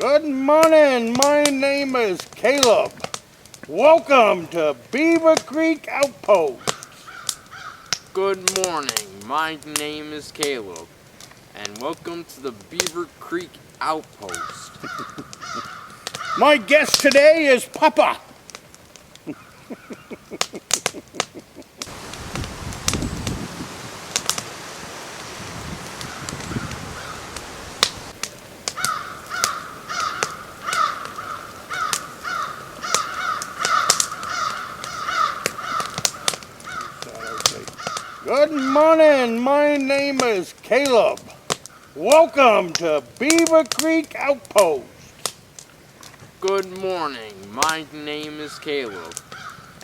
Good morning, my name is Caleb. Welcome to Beaver Creek Outpost. Good morning, my name is Caleb, and welcome to the Beaver Creek Outpost. My guest today is Papa. Good morning, my name is Caleb. Welcome to Beaver Creek Outpost. Good morning, my name is Caleb,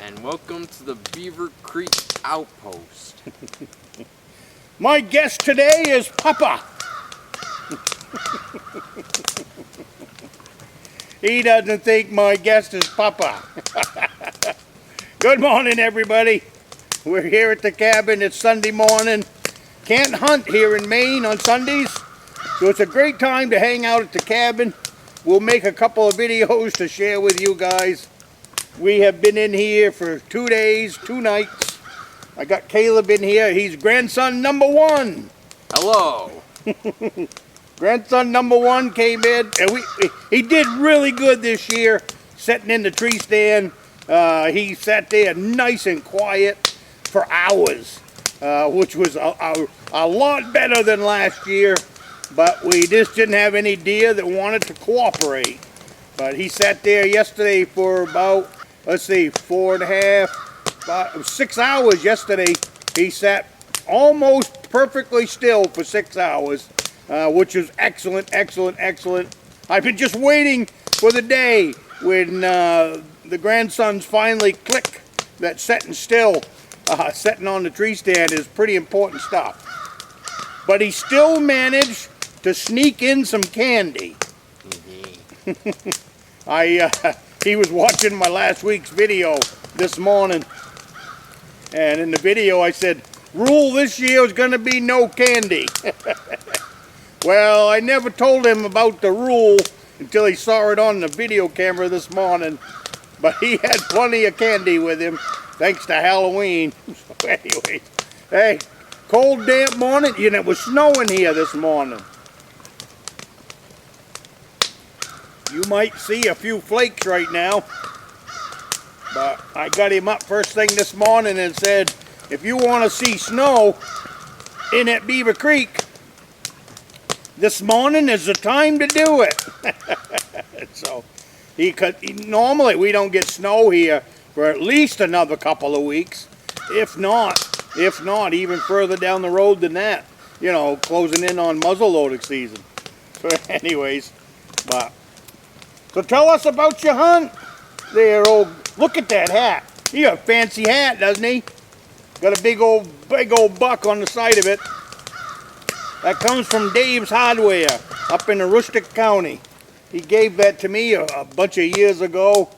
and welcome to the Beaver Creek Outpost. My guest today is Papa. He doesn't think my guest is Papa. Good morning, everybody. We're here at the cabin. It's Sunday morning. Can't hunt here in Maine on Sundays, so it's a great time to hang out at the cabin. We'll make a couple of videos to share with you guys. We have been in here for 2 days, 2 nights. I got Caleb in here. He's grandson number 1. Hello. Grandson number 1 came in, and he did really good this year, sitting in the tree stand. He sat there nice and quiet for hours, which was a lot better than last year, but we just didn't have any deer that wanted to cooperate. But he sat there yesterday for about, 6 hours yesterday. He sat almost perfectly still for 6 hours, which is excellent, excellent, excellent. I've been just waiting for the day when the grandsons finally click that sitting still, sitting on the tree stand is pretty important stuff. But he still managed to sneak in some candy. He was watching my last week's video this morning, and in the video I said, rule this year is going to be no candy. Well, I never told him about the rule until he saw it on the video camera this morning, but he had plenty of candy with him, thanks to Halloween. So anyways, hey, cold damp morning, and it was snowing here this morning. You might see a few flakes right now, but I got him up first thing this morning and said, if you want to see snow in at Beaver Creek, this morning is the time to do it. So normally we don't get snow here for at least another couple of weeks, if not even further down the road than that, you know, closing in on muzzleloading season. So anyways, so tell us about your hunt there. Look at that hat. He got a fancy hat, doesn't he? Got a big old buck on the side of it. That comes from Dave's Hardware up in the Rustic County. He gave that to me a bunch of years ago,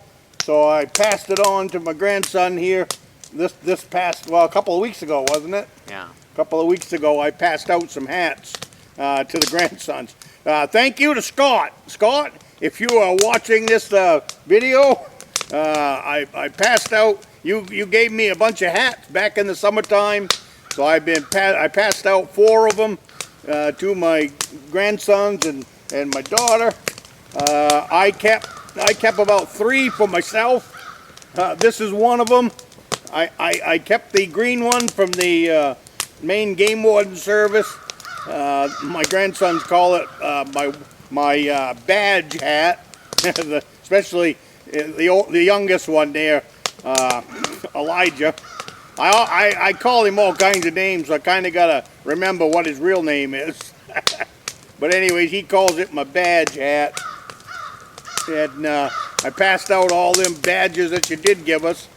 so I passed it on to my grandson here this past, well, a couple of weeks ago, wasn't it? Yeah. A couple of weeks ago I passed out some hats to the grandsons. Thank you to Scott. Scott, if you are watching this video, I passed out, you gave me a bunch of hats back in the summertime, so I passed out 4 of them to my grandsons and my daughter. I kept about 3 for myself. This is one of them. I kept the green one from the Maine Game Warden Service. My grandsons call it my badge hat, especially the youngest one there, Elijah. I call him all kinds of names, so I kind of got to remember what his real name is. But anyways, he calls it my badge hat. And I passed out all them badges that you did give us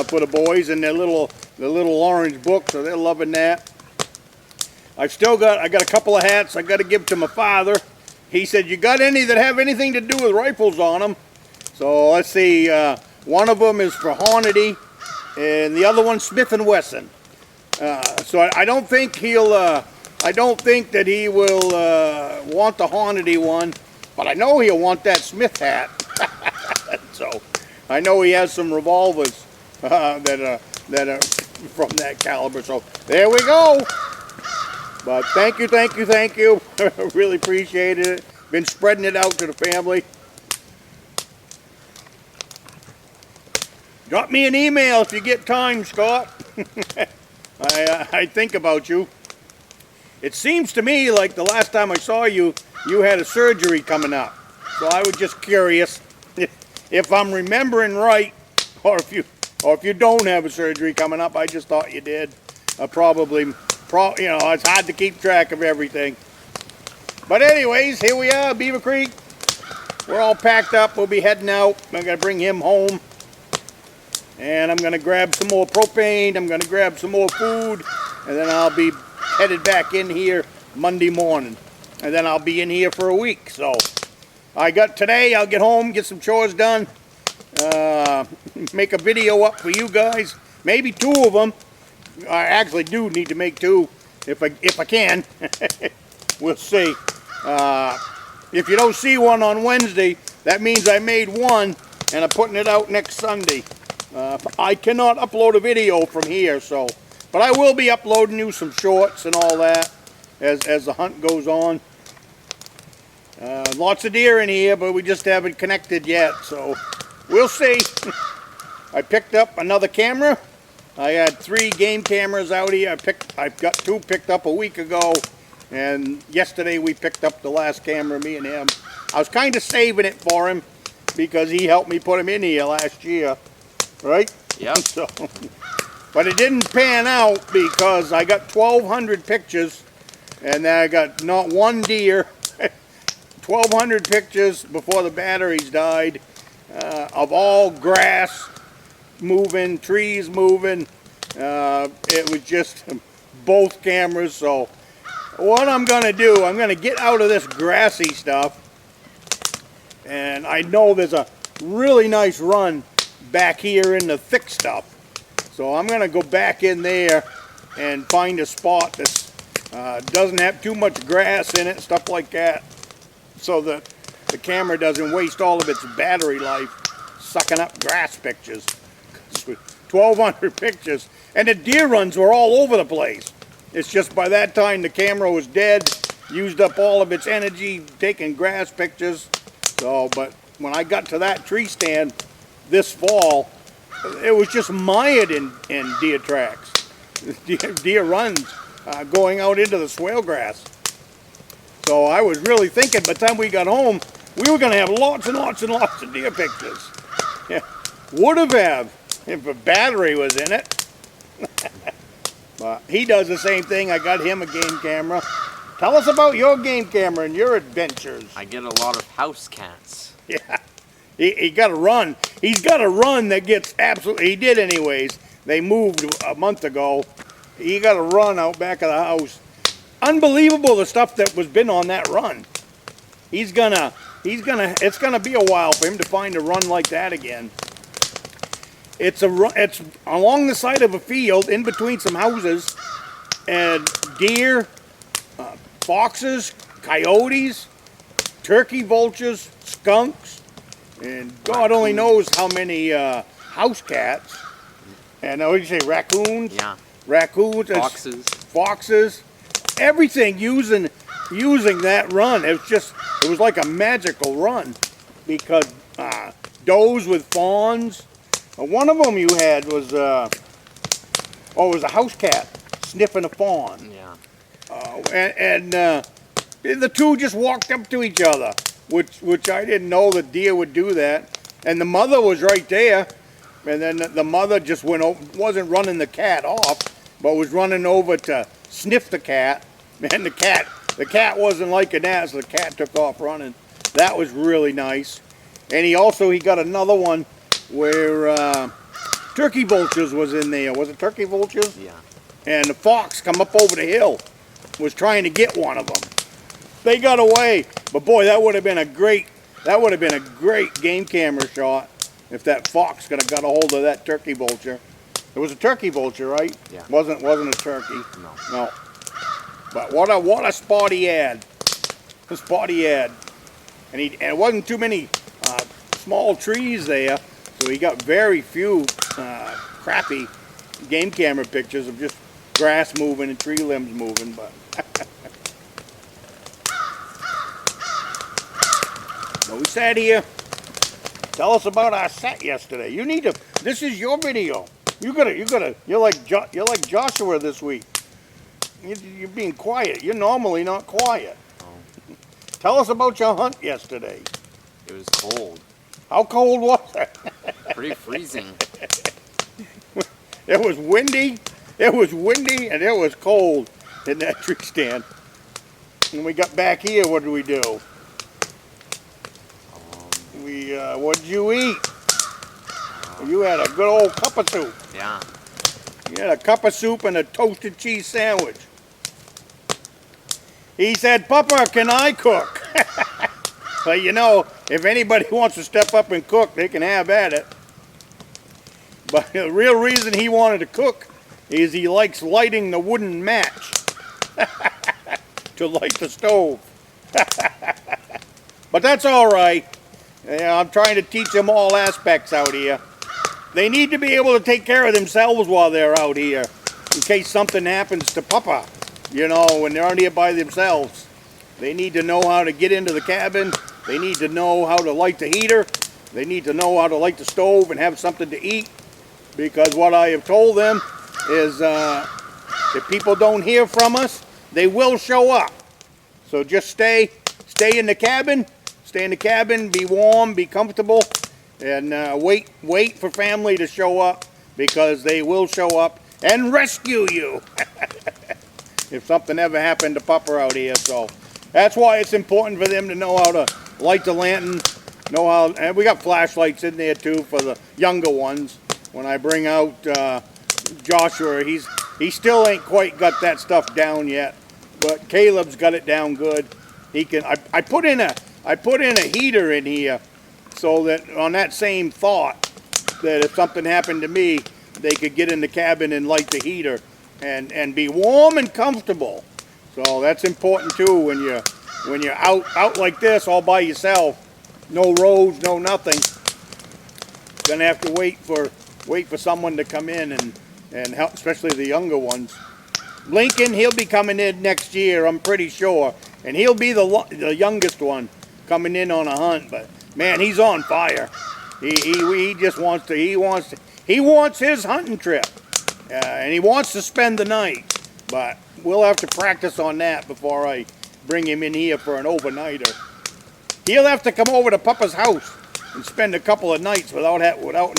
for the boys in their little orange book, so they're loving that. I got a couple of hats I got to give to my father. He said, you got any that have anything to do with rifles on them? So let's see, one of them is for Hornady, and the other one's Smith & Wesson. So I don't think that he will want the Hornady one. But I know he'll want that Smith hat. So I know he has some revolvers that are from that caliber. So there we go. But thank you. Really appreciated it. Been spreading it out to the family. Drop me an email if you get time, Scott. I think about you. It seems to me like the last time I saw you, you had a surgery coming up. So I was just curious if I'm remembering right, or if you don't have a surgery coming up. I just thought you did. Probably, it's hard to keep track of everything. But anyways, here we are, Beaver Creek. We're all packed up. We'll be heading out. I'm gonna bring him home. And I'm gonna grab some more propane. I'm gonna grab some more food. And then I'll be headed back in here Monday morning. And then I'll be in here for a week. So today, I'll get home, get some chores done. Make a video up for you guys. Maybe 2 of them. I actually do need to make 2 if I can. We'll see. If you don't see one on Wednesday, that means I made 1 and I'm putting it out next Sunday. I cannot upload a video from here, but I will be uploading you some shorts and all that as the hunt goes on. Lots of deer in here, but we just haven't connected yet, so we'll see. I picked up another camera. I had 3 game cameras out here. I've got 2 picked up a week ago, and yesterday we picked up the last camera, me and him. I was kind of saving it for him because he helped me put him in here last year. Right? Yep. So, but it didn't pan out because I got 1,200 pictures and then I got not one deer. 1,200 pictures before the batteries died of all grass moving, trees moving. It was just both cameras. So what I'm going to do, I'm going to get out of this grassy stuff. And I know there's a really nice run back here in the thick stuff. So I'm going to go back in there and find a spot that doesn't have too much grass in it, stuff like that, so that the camera doesn't waste all of its battery life sucking up grass pictures. 1,200 pictures, and the deer runs were all over the place. It's just by that time the camera was dead, used up all of its energy taking grass pictures. So, but when I got to that tree stand this fall, it was just mired in deer tracks, deer runs going out into the swale grass. So I was really thinking by the time we got home, we were going to have lots and lots and lots of deer pictures. Yeah, would have if a battery was in it. But he does the same thing. I got him a game camera. Tell us about your game camera and your adventures. I get a lot of house cats. Yeah. He got a run. He's got a run that gets absolutely, he did anyways. They moved a month ago. He got a run out back of the house. Unbelievable the stuff that was been on that run. It's gonna be a while for him to find a run like that again. It's along the side of a field in between some houses, and deer, foxes, coyotes, turkey vultures, skunks, and God only knows how many house cats. And what did you say, raccoons? Yeah. Raccoons. Foxes. Everything using that run. It was like a magical run, because does with fawns. One of them you had was it was a house cat sniffing a fawn. Yeah. And the 2 just walked up to each other, which I didn't know the deer would do that. And the mother was right there, and then the mother just wasn't running the cat off, but was running over to sniff the cat. And the cat wasn't liking that, so the cat took off running. That was really nice. And he got another one where turkey vultures was in there. Was it turkey vultures? Yeah. And the fox come up over the hill, was trying to get one of them. They got away, but boy, that would have been a great game camera shot if that fox could have got a hold of that turkey vulture. It was a turkey vulture, right? Yeah. Wasn't a turkey. No. But what a spot he had. The spot he had. and it wasn't too many small trees there, so he got very few crappy game camera pictures of just grass moving and tree limbs moving. But we sat here. Tell us about our set yesterday. You need to. This is your video. You're like Joshua this week. You're being quiet. You're normally not quiet. Oh. Tell us about your hunt yesterday. It was cold. How cold was it? Pretty freezing. It was windy. It was windy and it was cold in that tree stand. When we got back here, what did we do? What did you eat? You had a good old cup of soup. Yeah. You had a cup of soup and a toasted cheese sandwich. He said, "Papa, can I cook?" Well, you know, if anybody wants to step up and cook, they can have at it. But the real reason he wanted to cook is he likes lighting the wooden match to light the stove. But that's all right. Yeah, I'm trying to teach them all aspects out here. They need to be able to take care of themselves while they're out here, in case something happens to Papa, you know, when they're out here by themselves. They need to know how to get into the cabin. They need to know how to light the heater. They need to know how to light the stove and have something to eat. Because what I have told them is if people don't hear from us, they will show up. So just stay in the cabin. Stay in the cabin, be warm, be comfortable, and wait for family to show up, because they will show up and rescue you if something ever happened to Papa out here. So that's why it's important for them to know how to light the lantern, and we got flashlights in there too for the younger ones. When I bring out Joshua, he still ain't quite got that stuff down yet, but Caleb's got it down good. He can. I put in a heater in here so that on that same thought that if something happened to me, they could get in the cabin and light the heater and be warm and comfortable. So that's important too when you're out like this all by yourself, no roads, no nothing. Gonna have to wait for someone to come in and help, especially the younger ones. Lincoln, he'll be coming in next year, I'm pretty sure, and he'll be the youngest one coming in on a hunt. But man, he's on fire. He just wants his hunting trip, and he wants to spend the night. But we'll have to practice on that before I bring him in here for an overnighter. He'll have to come over to Papa's house and spend a couple of nights without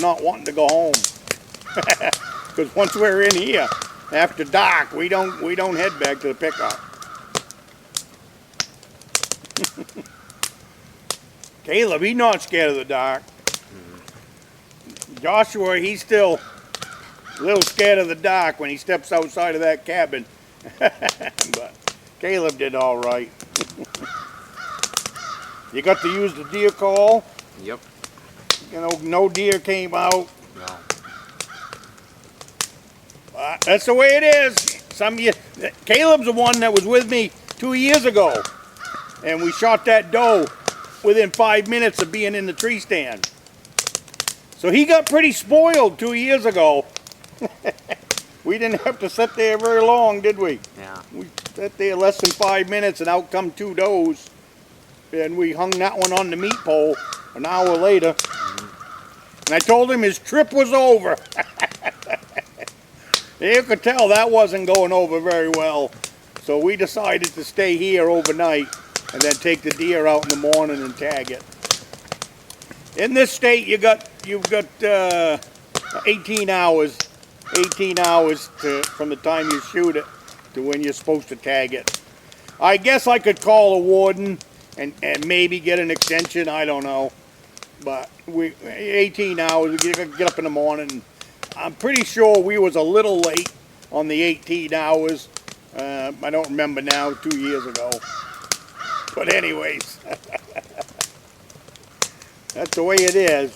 not wanting to go home. Because once we're in here after dark, we don't head back to the pickup. Caleb, he's not scared of the dark. Joshua, he's still a little scared of the dark when he steps outside of that cabin. But Caleb did all right. You got to use the deer call. Yep. You know, no deer came out. No. That's the way it is. Caleb's the one that was with me 2 years ago, and we shot that doe within 5 minutes of being in the tree stand. So he got pretty spoiled 2 years ago. We didn't have to sit there very long, did we? Yeah. We sat there less than 5 minutes, and out come 2 does. And we hung that one on the meat pole an hour later. And I told him his trip was over. You could tell that wasn't going over very well. So we decided to stay here overnight and then take the deer out in the morning and tag it. In this state, you've got 18 hours from the time you shoot it to when you're supposed to tag it. I guess I could call a warden and maybe get an extension, I don't know. But 18 hours, we get up in the morning. I'm pretty sure we was a little late on the 18 hours. I don't remember now, 2 years ago. But anyways, that's the way it is.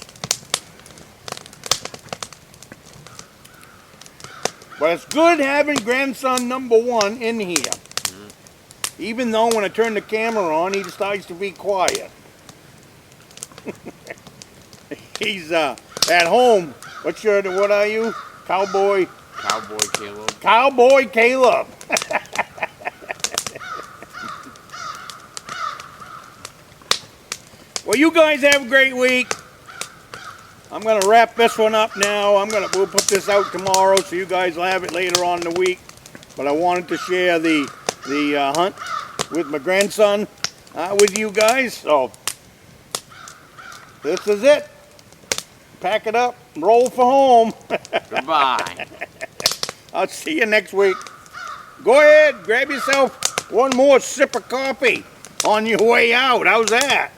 But it's good having grandson number 1 in here. Even though when I turn the camera on, he decides to be quiet. He's at home. What are you? Cowboy Caleb. Cowboy Caleb. Well, you guys have a great week. I'm gonna wrap this one up now. We'll put this out tomorrow, so you guys will have it later on in the week. But I wanted to share the hunt with my grandson with you guys. So this is it. Pack it up, roll for home. Goodbye. I'll see you next week. Go ahead, grab yourself one more sip of coffee on your way out. How's that?